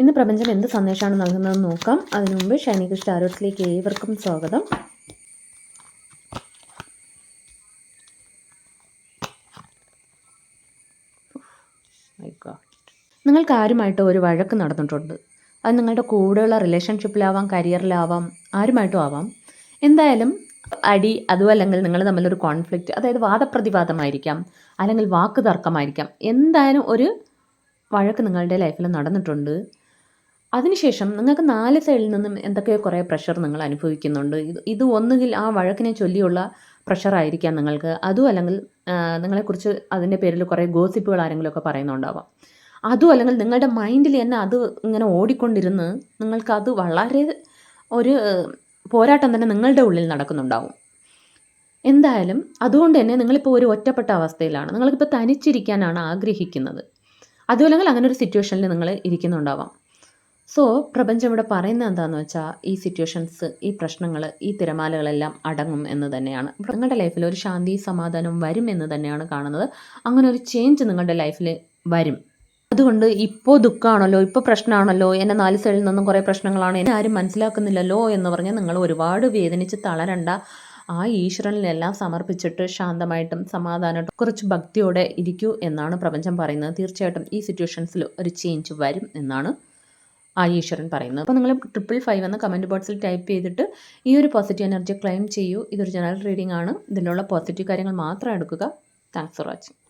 ഇന്ന് പ്രപഞ്ചം എന്ത് സന്ദേശമാണ് നൽകുന്നതെന്ന് നോക്കാം. അതിനു മുമ്പ് ഷൈനി കൃഷ് ടാരോട്സിലേക്ക് ഏവർക്കും സ്വാഗതം. നിങ്ങൾക്ക് ആരുമായിട്ട് ഒരു വഴക്ക് നടന്നിട്ടുണ്ട്. അത് നിങ്ങളുടെ കൂടെയുള്ള റിലേഷൻഷിപ്പിലാവാം, കരിയറിലാവാം, ആരുമായിട്ടും ആവാം. എന്തായാലും അടി, അതും അല്ലെങ്കിൽ നിങ്ങൾ തമ്മിലൊരു കോൺഫ്ലിക്റ്റ്, അതായത് വാദപ്രതിവാദമായിരിക്കാം, അല്ലെങ്കിൽ വാക്ക് തർക്കമായിരിക്കാം. എന്തായാലും ഒരു വഴക്ക് നിങ്ങളുടെ ലൈഫിൽ നടന്നിട്ടുണ്ട്. അതിനുശേഷം നിങ്ങൾക്ക് 4 സൈഡിൽ നിന്നും എന്തൊക്കെയോ കുറേ പ്രഷർ നിങ്ങൾ അനുഭവിക്കുന്നുണ്ട്. ഇത് ഒന്നുകിൽ ആ വഴക്കിനെ ചൊല്ലിയുള്ള പ്രഷറായിരിക്കാം നിങ്ങൾക്ക്, അതും അല്ലെങ്കിൽ നിങ്ങളെക്കുറിച്ച് അതിൻ്റെ പേരിൽ കുറേ ഗോസിപ്പുകൾ ആരെങ്കിലുമൊക്കെ പറയുന്നുണ്ടാവാം. അതും അല്ലെങ്കിൽ നിങ്ങളുടെ മൈൻഡിൽ തന്നെ അത് ഇങ്ങനെ ഓടിക്കൊണ്ടിരുന്ന് നിങ്ങൾക്കത് വളരെ ഒരു പോരാട്ടം തന്നെ നിങ്ങളുടെ ഉള്ളിൽ നടക്കുന്നുണ്ടാവും. എന്തായാലും അതുകൊണ്ട് തന്നെ നിങ്ങളിപ്പോൾ ഒരു ഒറ്റപ്പെട്ട അവസ്ഥയിലാണ്. നിങ്ങൾക്കിപ്പോൾ തനിച്ചിരിക്കാനാണ് ആഗ്രഹിക്കുന്നത്. അതും അല്ലെങ്കിൽ അങ്ങനെ ഒരു സിറ്റുവേഷനിൽ നിങ്ങൾ ഇരിക്കുന്നുണ്ടാവാം. സോ പ്രപഞ്ചം ഇവിടെ പറയുന്നത് എന്താണെന്ന് വെച്ചാൽ, ഈ സിറ്റുവേഷൻസ്, ഈ പ്രശ്നങ്ങൾ, ഈ തിരമാലകളെല്ലാം അടങ്ങും എന്ന് തന്നെയാണ്. നിങ്ങളുടെ ലൈഫിൽ ഒരു ശാന്തി സമാധാനം വരും എന്ന് തന്നെയാണ് കാണുന്നത്. അങ്ങനെ ഒരു ചേഞ്ച് നിങ്ങളുടെ ലൈഫിൽ വരും. അതുകൊണ്ട് ഇപ്പോൾ ദുഃഖമാണല്ലോ, ഇപ്പോൾ പ്രശ്നമാണല്ലോ, എന്നെ 4 സൈഡിൽ നിന്നും കുറേ പ്രശ്നങ്ങളാണ്, എന്നെ ആരും മനസ്സിലാക്കുന്നില്ലല്ലോ എന്ന് പറഞ്ഞ് നിങ്ങൾ ഒരുപാട് വേദനിച്ച് തളരണ്ട. ആ ഈശ്വരനിലെല്ലാം സമർപ്പിച്ചിട്ട് ശാന്തമായിട്ടും സമാധാനമായിട്ടും കുറച്ച് ഭക്തിയോടെ ഇരിക്കൂ എന്നാണ് പ്രപഞ്ചം പറയുന്നത്. തീർച്ചയായിട്ടും ഈ സിറ്റുവേഷൻസിൽ ഒരു ചേഞ്ച് വരും എന്നാണ് ആ ഈശ്വരൻ പറയുന്നത്. അപ്പോൾ നിങ്ങൾ 555 എന്ന കമൻറ്റ് ബോക്സിൽ ടൈപ്പ് ചെയ്തിട്ട് ഈ ഒരു പോസിറ്റീവ് എനർജി ക്ലെയിം ചെയ്യൂ. ഇതൊരു ജനറൽ റീഡിംഗ് ആണ്. ഇതിലുള്ള പോസിറ്റീവ് കാര്യങ്ങൾ മാത്രം എടുക്കുക. Thanks for watching.